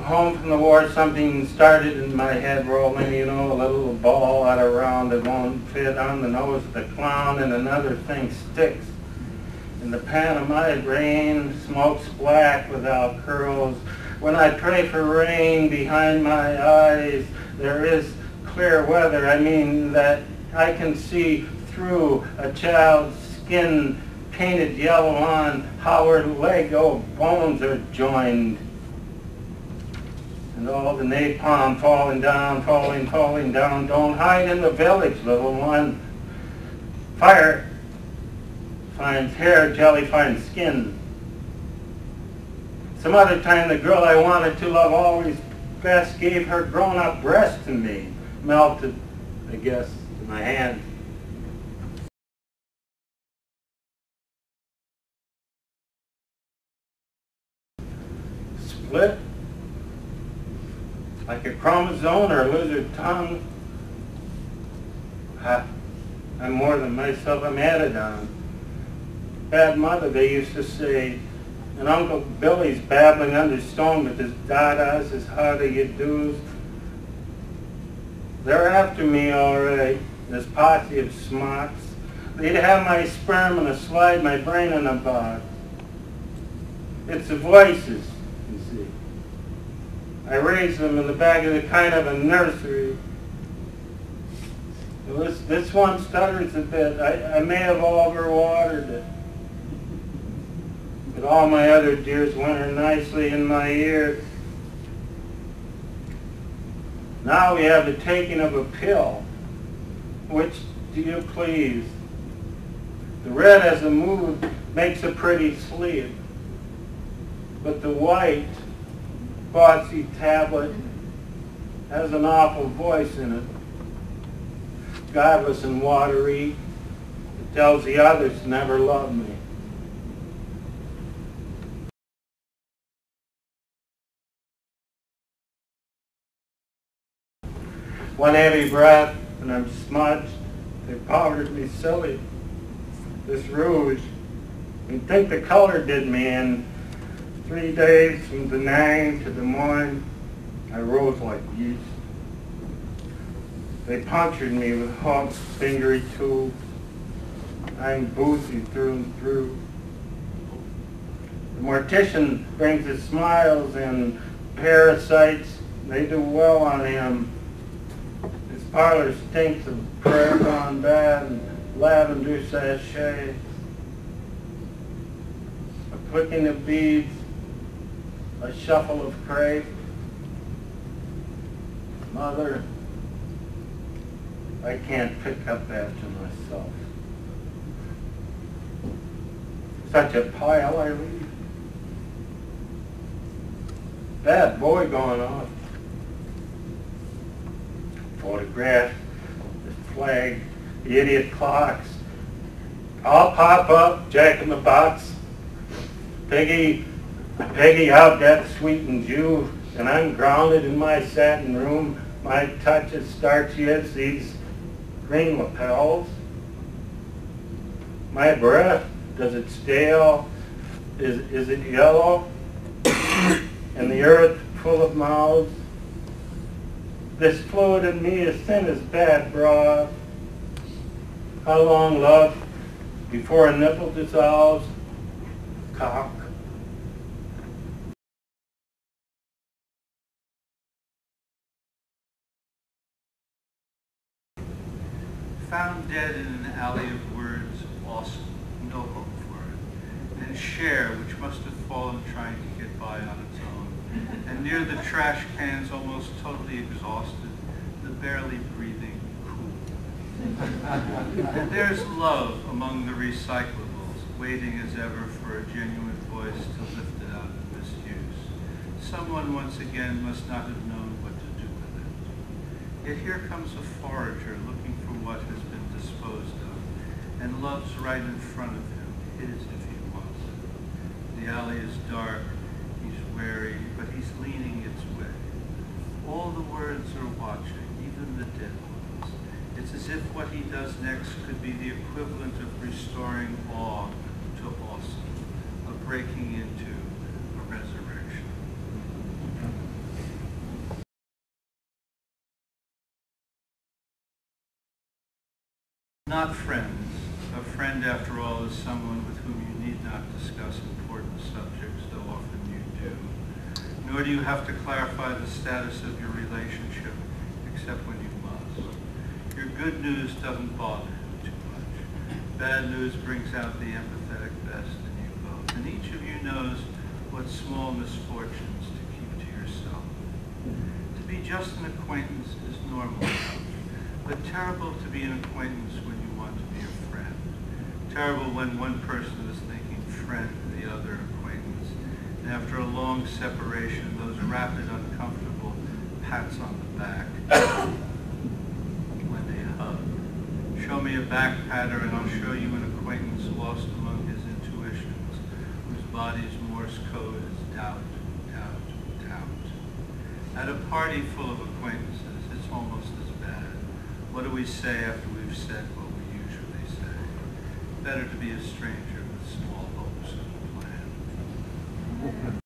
home from the war, something started in my head rolling, you know, a little ball out of round that won't fit on the nose of the clown, and another thing sticks. In the pantomime rain, smoke's black without curls. When I pray for rain behind my eyes, there is clear weather. I mean that I can see through a child's skin painted yellow on how her Lego bones are joined. And all the napalm falling down, falling down. Don't hide in the village, little one. Fire finds hair, jelly finds skin. Some other time the girl I wanted to love always best gave her grown-up breast to me. Melted, I guess, in my hand. Split like a chromosome or a lizard tongue. I'm more than myself, I'm added on. Bad mother, they used to say, and Uncle Billy's babbling under stone with his dadas, his how do you do's. They're after me all right, this posse of smocks. They'd have my sperm in a slide, my brain in a box. It's the voices, you see. I raised them in the back of the kind of a nursery. This one stutters a bit. I may have overwatered it. But all my other dears winter nicely in my ear. Now we have the taking of a pill. Which do you please? The red as a mood makes a pretty sleep. But the white, bossy tablet has an awful voice in it. Godless and watery, it tells the others to never love me. One heavy breath, and I'm smudged. They powdered me silly. This rouge, you'd think the color did me in. 3 days from Da Nang to Des Moines, I rose like yeast. They punctured me with hawk's fingery tubes. I'm boozy through and through. The mortician brings his smiles and parasites. They do well on him. His parlor stinks of prayer gone bad and lavender sachet. A clicking of beads, a shuffle of crepe. Mother, I can't pick up after myself. Such a pile I leave. Bad boy going off. Photograph, the flag, the idiot clocks. I'll pop up, Jack in the Box. Peggy out that sweetened Jew, and I'm grounded in my satin room. My touch is starchy as these green lapels. My breath, does it stale? Is it yellow? And the earth full of mouths? This fluid in me is thin as bad broth. How long, love, before a nipple dissolves? Cock. Found dead in an alley of words, awesome, no hope for it. And share, which must have fallen trying to get by on its own. And near the trash cans, almost totally exhausted, the barely breathing cool. And there's love among the recyclables, waiting as ever for a genuine voice to lift it out of misuse. Someone once again must not have known what to do with it. Yet here comes a forager looking for what has been disposed of, and love's right in front of him, his if he wants it. The alley is dark, he's wary, but he's leaning its way. All the words are watching, even the dead ones. It's as if what he does next could be the equivalent of restoring awe to awesome, a breaking into a resurrection. Not friends. A friend, after all, is someone with whom you need not discuss important subjects, though often you do. Nor do you have to clarify the status of your relationship, except when you must. Your good news doesn't bother you too much. Bad news brings out the empathetic best in you both. And each of you knows what small misfortunes to keep to yourself. To be just an acquaintance is normal enough, but terrible to be an acquaintance when you want to be a friend. Terrible when one person is thinking friend and the other acquaintance. And after a long separation, those rapid, uncomfortable pats on the back when they hug. Show me a back patter and I'll show you an acquaintance lost among his intuitions, whose body's Morse code is doubt, doubt, doubt. At a party full of acquaintances, it's almost as bad. What do we say after we've said what we usually say? Better to be a stranger with small hopes and plans.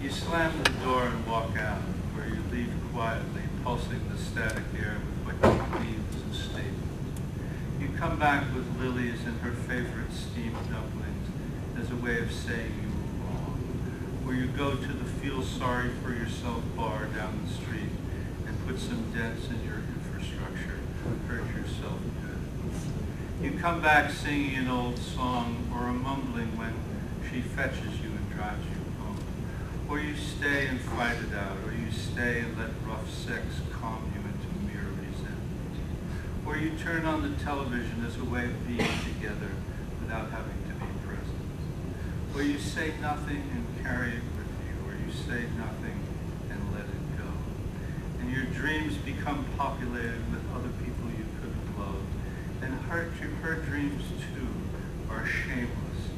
You slam the door and walk out, where you leave quietly, pulsing the static air with what you believe is a statement. You come back with Lily's and her favorite steamed dumplings as a way of saying you were wrong. Where you go to the feel sorry for yourself bar down the street and put some dents in your infrastructure, hurt yourself good. You come back singing an old song or a mumbling when she fetches you and drives you home. Or you stay and fight it out, or you stay and let rough sex calm you into mere resentment. Or you turn on the television as a way of being together without having to be present. Or you say nothing and carry it with you, or you say nothing and let it go. And your dreams become populated with other people you couldn't love. And her dreams too are shameless